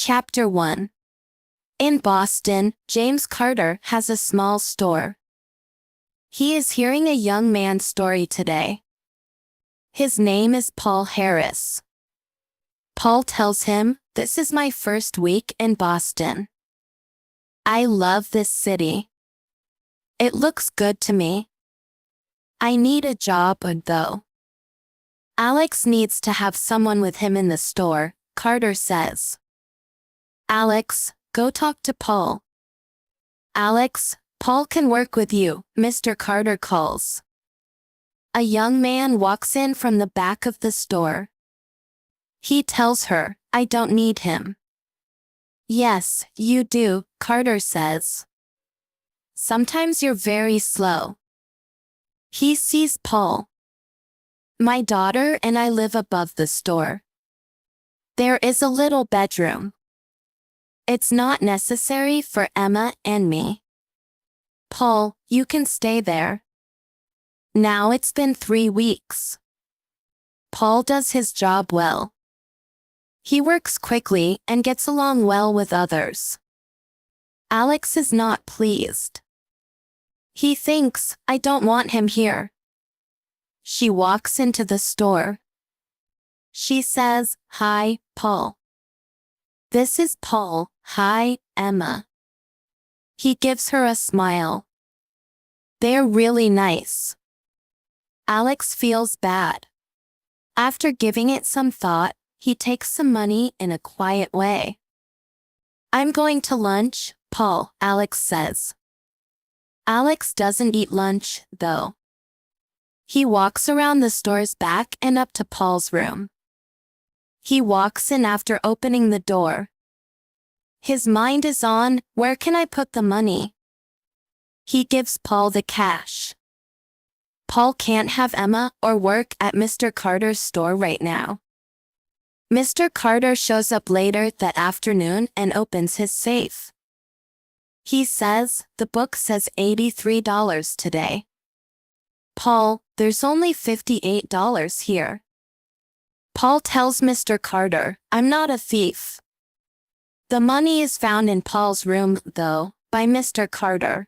Chapter 1. In Boston, James Carter has a small store. He is hearing a young man's story today. His name is Paul Harris. Paul tells him, "This is my first week in Boston. I love this city. It looks good to me. I need a job, though." Alex needs to have someone with him in the store, Carter says. "Alex, go talk to Paul." "Alex, Paul can work with you," Mr. Carter calls. A young man walks in from the back of the store. He tells her, "I don't need him." "Yes, you do," Carter says. "Sometimes you're very slow." He sees Paul. "My daughter and I live above the store. There is a little bedroom. It's not necessary for Emma and me. Paul, you can stay there." Now it's been 3 weeks. Paul does his job well. He works quickly and gets along well with others. Alex is not pleased. He thinks, "I don't want him here." She walks into the store. She says, "Hi, Paul." "This is Paul. Hi, Emma." He gives her a smile. They're really nice. Alex feels bad. After giving it some thought, he takes some money in a quiet way. "I'm going to lunch, Paul," Alex says. Alex doesn't eat lunch, though. He walks around the store's back and up to Paul's room. He walks in after opening the door. His mind is on, where can I put the money? He gives Paul the cash. Paul can't have Emma or work at Mr. Carter's store right now. Mr. Carter shows up later that afternoon and opens his safe. He says, "The book says $83 today." "Paul, there's only $58 here." Paul tells Mr. Carter, "I'm not a thief." The money is found in Paul's room, though, by Mr. Carter.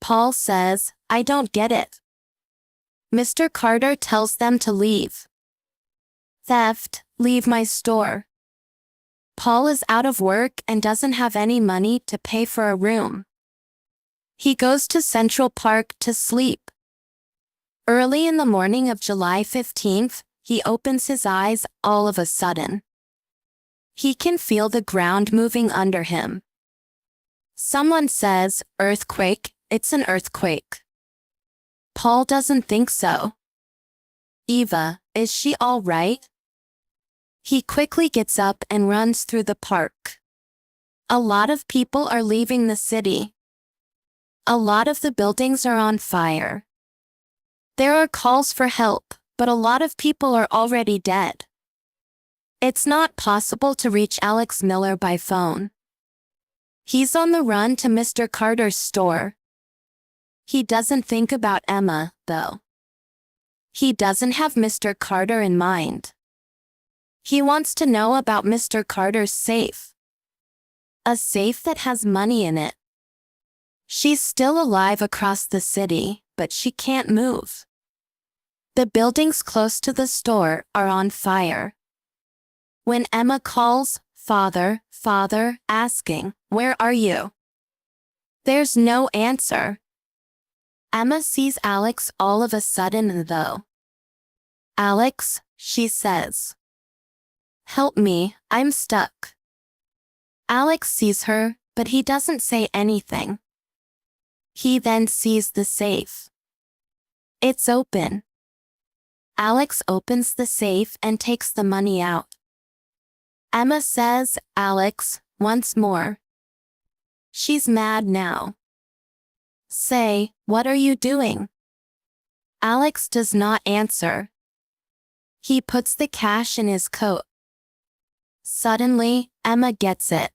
Paul says, "I don't get it." Mr. Carter tells them to leave. "Theft, leave my store." Paul is out of work and doesn't have any money to pay for a room. He goes to Central Park to sleep. Early in the morning of July 15th, he opens his eyes all of a sudden. He can feel the ground moving under him. Someone says, "Earthquake, it's an earthquake." Paul doesn't think so. "Eva, is she all right?" He quickly gets up and runs through the park. A lot of people are leaving the city. A lot of the buildings are on fire. There are calls for help, but a lot of people are already dead. It's not possible to reach Alex Miller by phone. He's on the run to Mr. Carter's store. He doesn't think about Emma, though. He doesn't have Mr. Carter in mind. He wants to know about Mr. Carter's safe. A safe that has money in it. She's still alive across the city, but she can't move. The buildings close to the store are on fire. When Emma calls, "Father, Father," asking, "Where are you?" There's no answer. Emma sees Alex all of a sudden, though. "Alex," she says. "Help me, I'm stuck." Alex sees her, but he doesn't say anything. He then sees the safe. It's open. Alex opens the safe and takes the money out. Emma says, "Alex," once more. She's mad now. "Say, what are you doing?" Alex does not answer. He puts the cash in his coat. Suddenly, Emma gets it.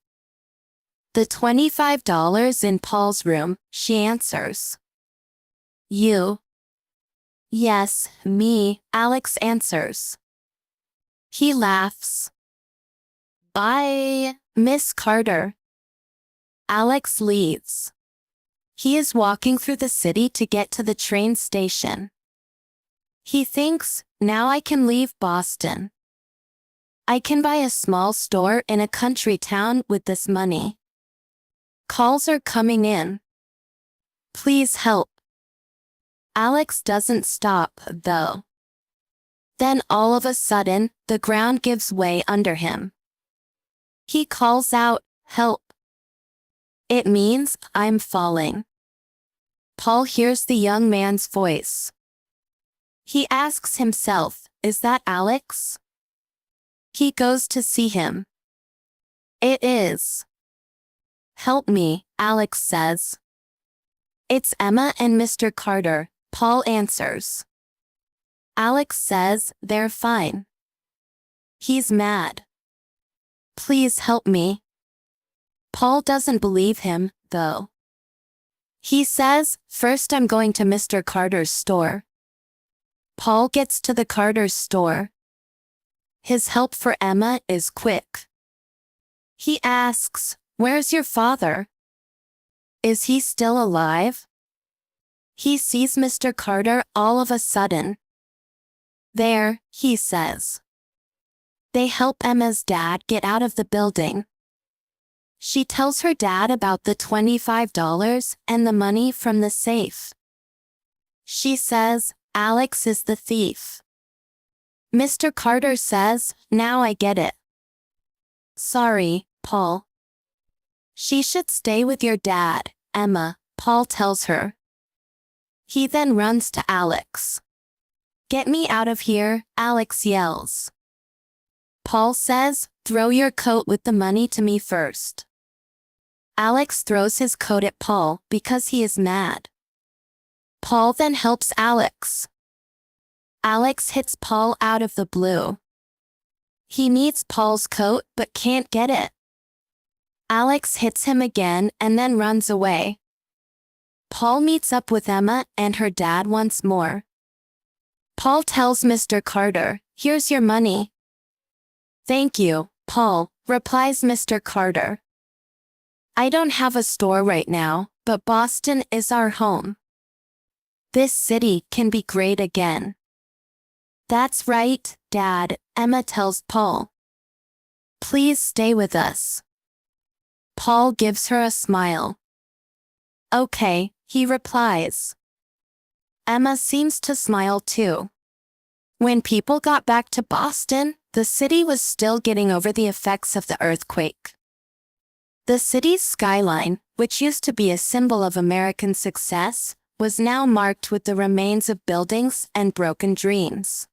"The $25 in Paul's room," she answers. "You?" "Yes, me," Alex answers. He laughs. Bye, Miss Carter. Alex leaves. He is walking through the city to get to the train station. He thinks, now I can leave Boston. I can buy a small store in a country town with this money. Calls are coming in. Please help. Alex doesn't stop, though. Then all of a sudden, the ground gives way under him. He calls out, help. It means, I'm falling. Paul hears the young man's voice. He asks himself, is that Alex? He goes to see him. It is. Help me, Alex says. It's Emma and Mr. Carter, Paul answers. Alex says, they're fine. He's mad. Please help me. Paul doesn't believe him, though. He says, first I'm going to Mr. Carter's store. Paul gets to the Carter's store. His help for Emma is quick. He asks, where's your father? Is he still alive? He sees Mr. Carter all of a sudden. There, he says. They help Emma's dad get out of the building. She tells her dad about the $25 and the money from the safe. She says, Alex is the thief. Mr. Carter says, now I get it. Sorry, Paul. She should stay with your dad, Emma, Paul tells her. He then runs to Alex. Get me out of here, Alex yells. Paul says, throw your coat with the money to me first. Alex throws his coat at Paul because he is mad. Paul then helps Alex. Alex hits Paul out of the blue. He needs Paul's coat but can't get it. Alex hits him again and then runs away. Paul meets up with Emma and her dad once more. Paul tells Mr. Carter, here's your money. Thank you, Paul, replies Mr. Carter. I don't have a store right now, but Boston is our home. This city can be great again. That's right, Dad, Emma tells Paul. Please stay with us. Paul gives her a smile. Okay, he replies. Emma seems to smile too. When people got back to Boston, the city was still getting over the effects of the earthquake. The city's skyline, which used to be a symbol of American success, was now marked with the remains of buildings and broken dreams.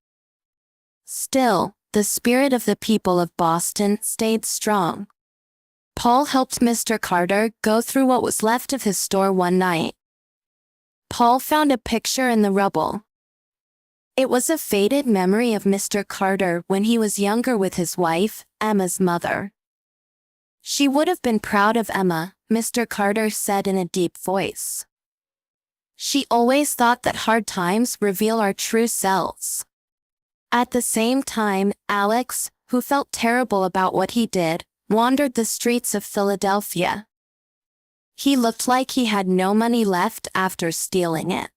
Still, the spirit of the people of Boston stayed strong. Paul helped Mr. Carter go through what was left of his store one night. Paul found a picture in the rubble. It was a faded memory of Mr. Carter when he was younger with his wife, Emma's mother. She would have been proud of Emma, Mr. Carter said in a deep voice. She always thought that hard times reveal our true selves. At the same time, Alex, who felt terrible about what he did, wandered the streets of Philadelphia. He looked like he had no money left after stealing it.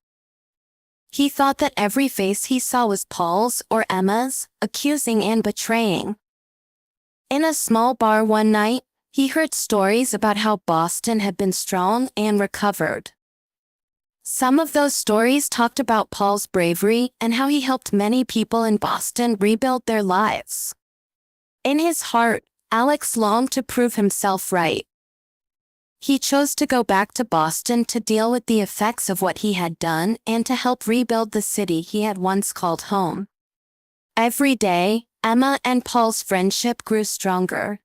He thought that every face he saw was Paul's or Emma's, accusing and betraying. In a small bar one night, he heard stories about how Boston had been strong and recovered. Some of those stories talked about Paul's bravery and how he helped many people in Boston rebuild their lives. In his heart, Alex longed to prove himself right. He chose to go back to Boston to deal with the effects of what he had done and to help rebuild the city he had once called home. Every day, Emma and Paul's friendship grew stronger.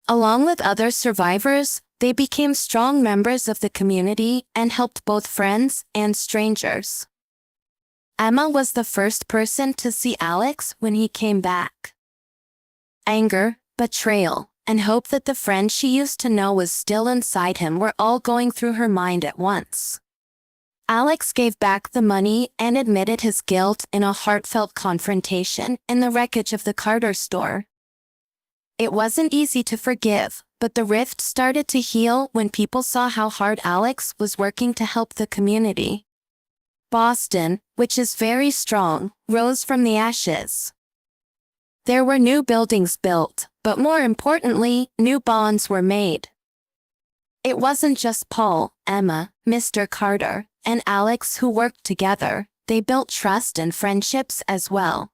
Along with other survivors, they became strong members of the community and helped both friends and strangers. Emma was the first person to see Alex when he came back. Anger, betrayal, and hope that the friend she used to know was still inside him were all going through her mind at once. Alex gave back the money and admitted his guilt in a heartfelt confrontation in the wreckage of the Carter store. It wasn't easy to forgive, but the rift started to heal when people saw how hard Alex was working to help the community. Boston, which is very strong, rose from the ashes. There were new buildings built, but more importantly, new bonds were made. It wasn't just Paul, Emma, Mr. Carter, and Alex who worked together. They built trust and friendships as well.